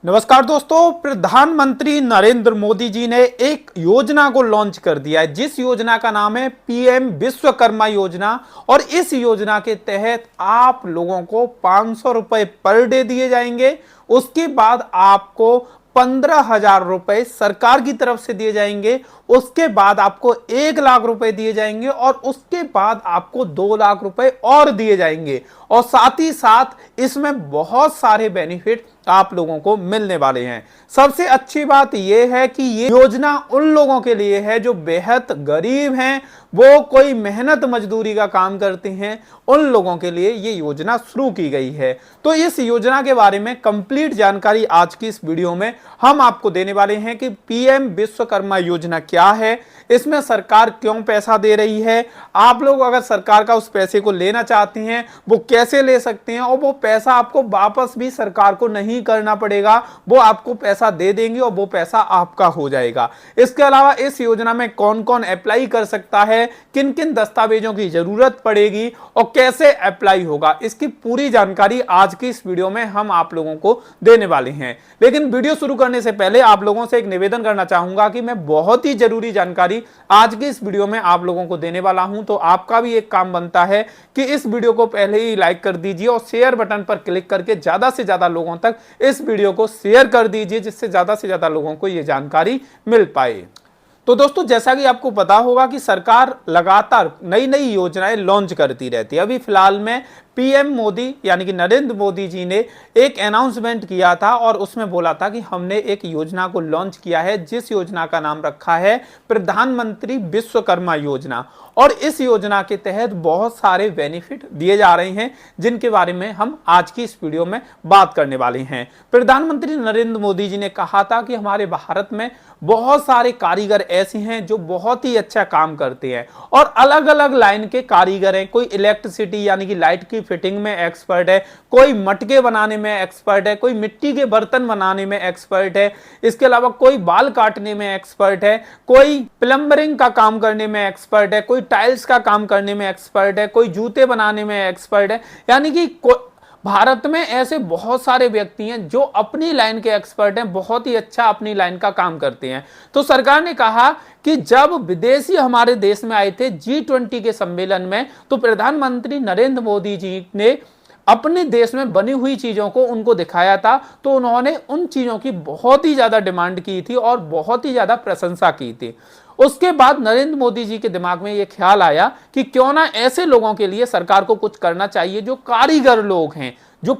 नमस्कार दोस्तों, प्रधानमंत्री नरेंद्र मोदी जी ने एक योजना को लॉन्च कर दिया है जिस योजना का नाम है पीएम विश्वकर्मा योजना। और इस योजना के तहत आप लोगों को 500 रुपए पर डे दिए जाएंगे। उसके बाद आपको 15,000 रुपए सरकार की तरफ से दिए जाएंगे। उसके बाद आपको 1,00,000 रुपए दिए जाएंगे और उसके बाद आपको 2,00,000 रुपए और दिए जाएंगे। और साथ ही साथ इसमें बहुत सारे बेनिफिट आप लोगों को मिलने वाले हैं। सबसे अच्छी बात यह है कि ये योजना उन लोगों के लिए है जो बेहद गरीब हैं, वो कोई मेहनत मजदूरी का काम करते हैं, उन लोगों के लिए ये योजना शुरू की गई है। तो इस योजना के बारे में कंप्लीट जानकारी आज की इस वीडियो में हम आपको देने वाले हैं कि पीएम विश्वकर्मा योजना क्या है, इसमें सरकार क्यों पैसा दे रही है, आप लोग अगर सरकार का उस पैसे को लेना चाहते हैं वो कैसे ले सकते हैं, और वो पैसा आपको वापस भी सरकार को नहीं करना पड़ेगा, वो आपको पैसा दे देंगे और वो पैसा आपका हो जाएगा। इसके अलावा इस योजना में कौन कौन अप्लाई कर सकता है, किन किन दस्तावेजों की जरूरत पड़ेगी और कैसे अप्लाई होगा, इसकी पूरी जानकारी आज की इस वीडियो में हम आप लोगों को देने वाले हैं। लेकिन वीडियो शुरू करने से पहले आप लोगों से एक निवेदन करना चाहूंगा कि मैं बहुत ही जरूरी जानकारी आज की इस वीडियो में आप लोगों को देने वाला हूं। तो आपका भी एक काम बनता है कि इस वीडियो को पहले ही लाइक कर दीजिए और शेयर बटन पर क्लिक करके ज्यादा से ज्यादा लोगों तक इस वीडियो को शेयर कर दीजिए, जिससे ज्यादा से ज्यादा लोगों को यह जानकारी मिल पाए। तो दोस्तों, जैसा कि आपको पता होगा कि सरकार लगातार नई नई योजनाएं लॉन्च करती रहती है। अभी फिलहाल में पीएम मोदी यानी कि नरेंद्र मोदी जी ने एक अनाउंसमेंट किया था और उसमें बोला था कि हमने एक योजना को लॉन्च किया है जिस योजना का नाम रखा है प्रधानमंत्री विश्वकर्मा योजना। और इस योजना के तहत बहुत सारे बेनिफिट दिए जा रहे हैं जिनके बारे में हम आज की इस वीडियो में बात करने वाले हैं। प्रधानमंत्री नरेंद्र मोदी जी ने कहा था कि हमारे भारत में बहुत सारे कारीगर ऐसे हैं जो बहुत ही अच्छा काम करते हैं और अलग अलग लाइन के कारीगर हैं। कोई इलेक्ट्रिसिटी यानी कि लाइट की फिटिंग में एक्सपर्ट है, कोई मटके बनाने में एक्सपर्ट है, कोई मिट्टी के बर्तन बनाने में एक्सपर्ट है, इसके अलावा कोई बाल काटने में एक्सपर्ट है, कोई प्लम्बरिंग का काम करने में एक्सपर्ट है, कोई टाइल्स का काम करने में एक्सपर्ट है, कोई जूते बनाने में एक्सपर्ट है। यानी कि भारत में ऐसे बहुत सारे व्यक्ति हैं जो अपनी लाइन के एक्सपर्ट हैं, बहुत ही अच्छा अपनी लाइन का काम करते हैं। तो सरकार ने कहा कि जब विदेशी हमारे देश में आए थे G20 के सम्मेलन में, तो प्रधानमंत्री नरेंद्र मोदी जी ने अपने देश में बनी हुई चीजों को उनको दिखाया था। तो उन्होंने उन चीजों की बहुत ही ज्यादा डिमांड की थी और बहुत ही ज्यादा प्रशंसा की थी। उसके बाद नरेंद्र मोदी जी के दिमाग में यह ख्याल आया कि क्यों ना ऐसे लोगों के लिए सरकार को कुछ करना चाहिए जो कारीगर लोग हैं, जो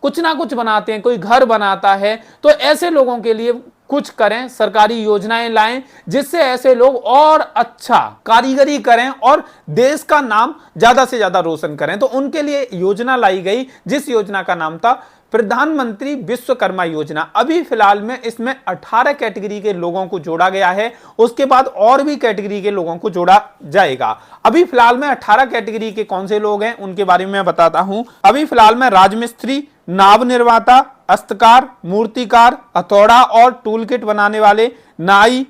कुछ ना कुछ बनाते हैं, कोई घर बनाता है, तो ऐसे लोगों के लिए कुछ करें, सरकारी योजनाएं लाएं जिससे ऐसे लोग और अच्छा कारीगरी करें और देश का नाम ज्यादा से ज्यादा रोशन करें। तो उनके लिए योजना लाई गई जिस योजना का नाम था प्रधानमंत्री विश्वकर्मा योजना। अभी फिलहाल में इसमें 18 कैटेगरी के लोगों को जोड़ा गया है, उसके बाद और भी कैटेगरी के लोगों को जोड़ा जाएगा। अभी फिलहाल में 18 कैटेगरी के कौन से लोग हैं उनके बारे में मैं बताता हूं। अभी फिलहाल में राजमिस्त्री, नाव निर्माता, हस्तकार, मूर्तिकार, हथौड़ा और टूल किट बनाने वाले, नाई,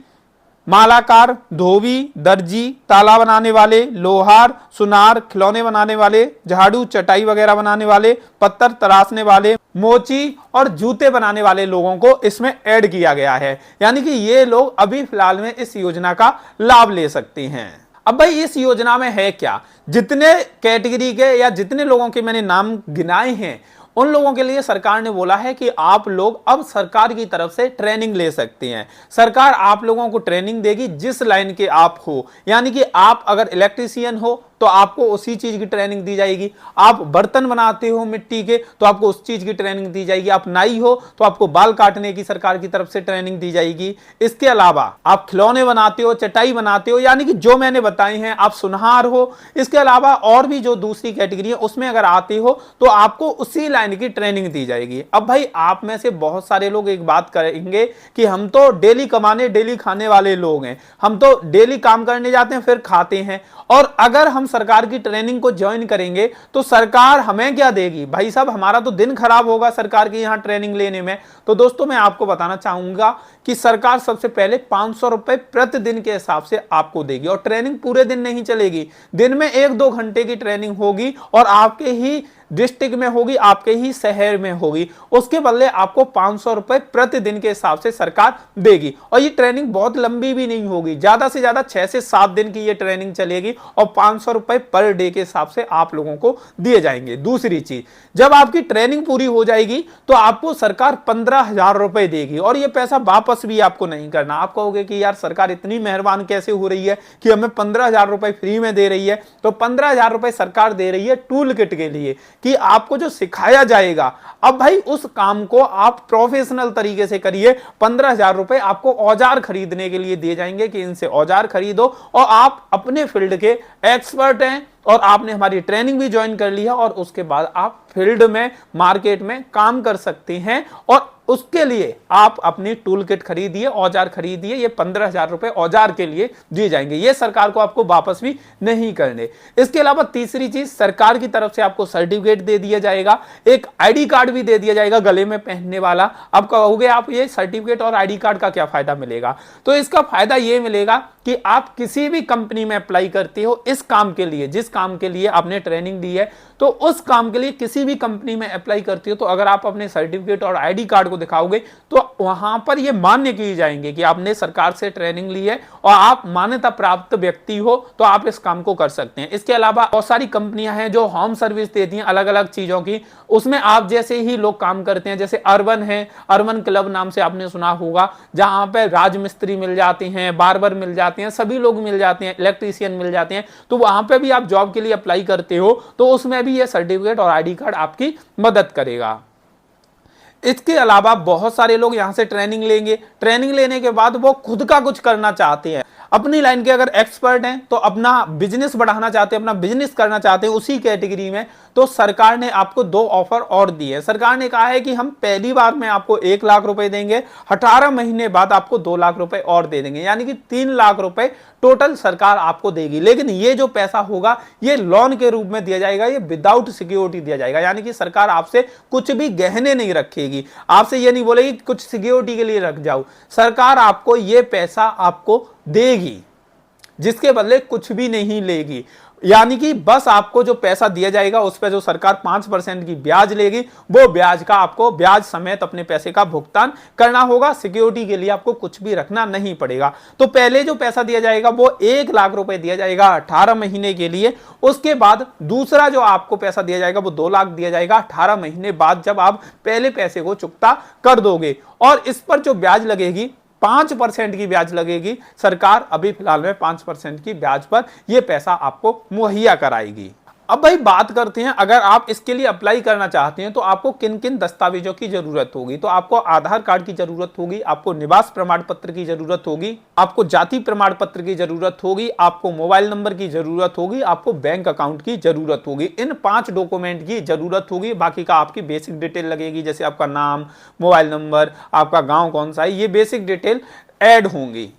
मालाकार, धोबी, दर्जी, ताला बनाने वाले, लोहार, सुनार, खिलौने बनाने वाले, झाड़ू चटाई वगैरह बनाने वाले, पत्थर तराशने वाले, मोची और जूते बनाने वाले लोगों को इसमें ऐड किया गया है। यानी कि ये लोग अभी फिलहाल में इस योजना का लाभ ले सकते हैं। अब भाई इस योजना में है क्या, जितने कैटेगरी के या जितने लोगों के मैंने नाम गिनाए हैं उन लोगों के लिए सरकार ने बोला है कि आप लोग अब सरकार की तरफ से ट्रेनिंग ले सकते हैं। सरकार आप लोगों को ट्रेनिंग देगी जिस लाइन के आप हो। यानी कि आप अगर इलेक्ट्रीशियन हो तो आपको उसी चीज की ट्रेनिंग दी जाएगी, आप बर्तन बनाते हो मिट्टी के तो आपको उस चीज की ट्रेनिंग दी जाएगी, आप नाई हो तो आपको बाल काटने की सरकार की तरफ से ट्रेनिंग दी जाएगी। इसके अलावा आप खिलौने बनाते हो, चटाई बनाते हो, यानी कि जो मैंने बताए हैं, आप सुनहार हो, इसके अलावा और भी जो दूसरी कैटेगरी है उसमें अगर आते हो तो आपको उसी लाइन की ट्रेनिंग दी जाएगी। अब भाई आप में से बहुत सारे लोग एक बात करेंगे कि हम तो डेली कमाने डेली खाने वाले लोग हैं, हम तो डेली काम करने जाते हैं फिर खाते हैं, और अगर हम सरकार की ट्रेनिंग को ज्वाइन करेंगे तो सरकार हमें क्या देगी? भाई साहब हमारा तो दिन खराब होगा सरकार की यहां ट्रेनिंग लेने में। तो दोस्तों मैं आपको बताना चाहूंगा कि सरकार सबसे पहले 500 रुपए प्रतिदिन के हिसाब से आपको देगी और ट्रेनिंग पूरे दिन नहीं चलेगी, दिन में 1-2 घंटे की ट्रेनिंग होगी और आपके ही डिस्ट्रिक्ट में होगी, आपके ही शहर में होगी, उसके बदले आपको 500 रुपए प्रतिदिन के हिसाब से सरकार देगी। और ये ट्रेनिंग बहुत लंबी भी नहीं होगी, ज्यादा से ज्यादा 6 से 7 दिन की ये ट्रेनिंग चलेगी और 500 रुपए पर डे के हिसाब से आप लोगों को दिए जाएंगे। दूसरी चीज, जब आपकी ट्रेनिंग पूरी हो जाएगी तो आपको सरकार 15,000 रुपए देगी और ये पैसा वापस भी आपको नहीं करना। आप कहोगे कि यार सरकार इतनी मेहरबान कैसे हो रही है कि हमें 15,000 रुपए फ्री में दे रही है। तो 15,000 रुपए सरकार दे रही है टूल किट के लिए कि आपको जो सिखाया जाएगा, अब भाई उस काम को आप प्रोफेशनल तरीके से करिए। 15,000 रुपए आपको औजार खरीदने के लिए दिए जाएंगे कि इनसे औजार खरीदो और आप अपने फील्ड के एक्सपर्ट हैं और आपने हमारी ट्रेनिंग भी ज्वाइन कर ली है और उसके बाद आप फील्ड में मार्केट में काम कर सकते हैं और उसके लिए आप अपनी टूल किट खरीदिए, औजार खरीदिए। ये 15,000 रुपए औजार के लिए दिए जाएंगे, ये सरकार को आपको वापस भी नहीं करने। इसके अलावा तीसरी चीज, सरकार की तरफ से आपको सर्टिफिकेट दे दिया जाएगा, एक आईडी कार्ड भी दे दिया जाएगा गले में पहनने वाला। अब कहोगे आप ये सर्टिफिकेट और आईडी कार्ड का क्या फायदा मिलेगा? तो इसका फायदा ये मिलेगा कि आप किसी भी कंपनी में अप्लाई करते हो इस काम के लिए, जिस काम के लिए आपने ट्रेनिंग दी है, तो उस काम के लिए किसी भी कंपनी में अप्लाई करते हो तो अगर आप अपने सर्टिफिकेट और आईडी कार्ड को दिखाओगे तो वहां पर ये मान्य किए जाएंगे कि आपने सरकार से ट्रेनिंग ली है और आप मान्यता प्राप्त व्यक्ति हो, तो आप इस काम को कर सकते हैं। इसके अलावा बहुत सारी कंपनियां हैं जो होम सर्विस देती हैं अलग अलग चीजों की, उसमें आप जैसे ही लोग काम करते हैं। जैसे अर्बन है, अर्बन क्लब नाम से आपने सुना होगा, जहां पर राजमिस्त्री मिल जाते हैं, बार्बर मिल जाते हैं, सभी लोग मिल जाते हैं, इलेक्ट्रीशियन मिल जाते हैं। तो वहां पे भी आप जॉब के लिए अप्लाई करते हो तो उसमें भी ये सर्टिफिकेट और आईडी कार्ड आपकी मदद करेगा। इसके अलावा बहुत सारे लोग यहां से ट्रेनिंग लेंगे, ट्रेनिंग लेने के बाद वो खुद का कुछ करना चाहते हैं, अपनी लाइन के अगर एक्सपर्ट हैं तो अपना बिजनेस बढ़ाना चाहते हैं, अपना बिजनेस करना चाहते हैं उसी कैटेगरी में, तो सरकार ने आपको 2 ऑफर और दिए। सरकार ने कहा है कि हम पहली बार में आपको 1 लाख रुपए देंगे, 18 महीने बाद आपको 2 लाख रुपए और दे देंगे, यानी कि 3 लाख रुपए टोटल सरकार आपको देगी। लेकिन ये जो पैसा होगा ये लोन के रूप में दिया जाएगा, ये विदाउट सिक्योरिटी दिया जाएगा, यानी कि सरकार आपसे कुछ भी गहने नहीं रखेगी, आपसे ये नहीं बोलेगी कुछ सिक्योरिटी के लिए रख जाओ। सरकार आपको ये पैसा आपको देगी, जिसके बदले कुछ भी नहीं लेगी। यानी कि बस आपको जो पैसा दिया जाएगा उस पर जो सरकार 5% की ब्याज लेगी, वो ब्याज का आपको ब्याज समेत अपने पैसे का भुगतान करना होगा। सिक्योरिटी के लिए आपको कुछ भी रखना नहीं पड़ेगा। तो पहले जो पैसा दिया जाएगा वो 1 लाख रुपए दिया जाएगा 18 महीने के लिए। उसके बाद दूसरा जो आपको पैसा दिया जाएगा वो 2 लाख दिया जाएगा 18 महीने बाद, जब आप पहले पैसे को चुकता कर दोगे। और इस पर जो ब्याज लगेगी 5% की ब्याज लगेगी। सरकार अभी फिलहाल में 5% की ब्याज पर यह पैसा आपको मुहैया कराएगी। अब भाई बात करते हैं, अगर आप इसके लिए अप्लाई करना चाहते हैं तो आपको किन किन दस्तावेजों की जरूरत होगी। तो आपको आधार कार्ड की जरूरत होगी, आपको निवास प्रमाण पत्र की जरूरत होगी, आपको जाति प्रमाण पत्र की जरूरत होगी, आपको मोबाइल नंबर की जरूरत होगी, आपको बैंक अकाउंट की जरूरत होगी। इन 5 डॉक्यूमेंट की जरूरत होगी। बाकी का आपकी बेसिक डिटेल लगेगी, जैसे आपका नाम, मोबाइल नंबर, आपका गाँव कौन सा है, ये बेसिक डिटेल ऐड होंगी।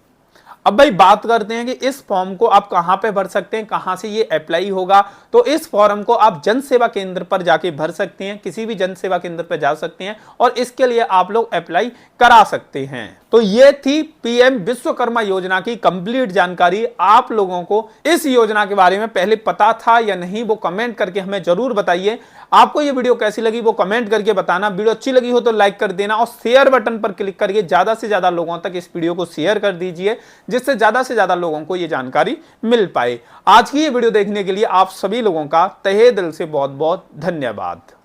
अब भाई बात करते हैं कि इस फॉर्म को आप कहां पे भर सकते हैं, कहां से ये अप्लाई होगा। तो इस फॉर्म को आप जन सेवा केंद्र पर जाके भर सकते हैं, किसी भी जन सेवा केंद्र पर जा सकते हैं और इसके लिए आप लोग अप्लाई करा सकते हैं। तो ये थी पीएम विश्वकर्मा योजना की कंप्लीट जानकारी। आप लोगों को इस योजना के बारे में पहले पता था या नहीं, वो कमेंट करके हमें जरूर बताइए। आपको ये वीडियो कैसी लगी वो कमेंट करके बताना। वीडियो अच्छी लगी हो तो लाइक कर देना और शेयर बटन पर क्लिक करके ज्यादा से ज्यादा लोगों तक इस वीडियो को शेयर कर दीजिए, जिससे ज्यादा से ज्यादा लोगों को ये जानकारी मिल पाए। आज की ये वीडियो देखने के लिए आप सभी लोगों का तहे दिल से बहुत बहुत धन्यवाद।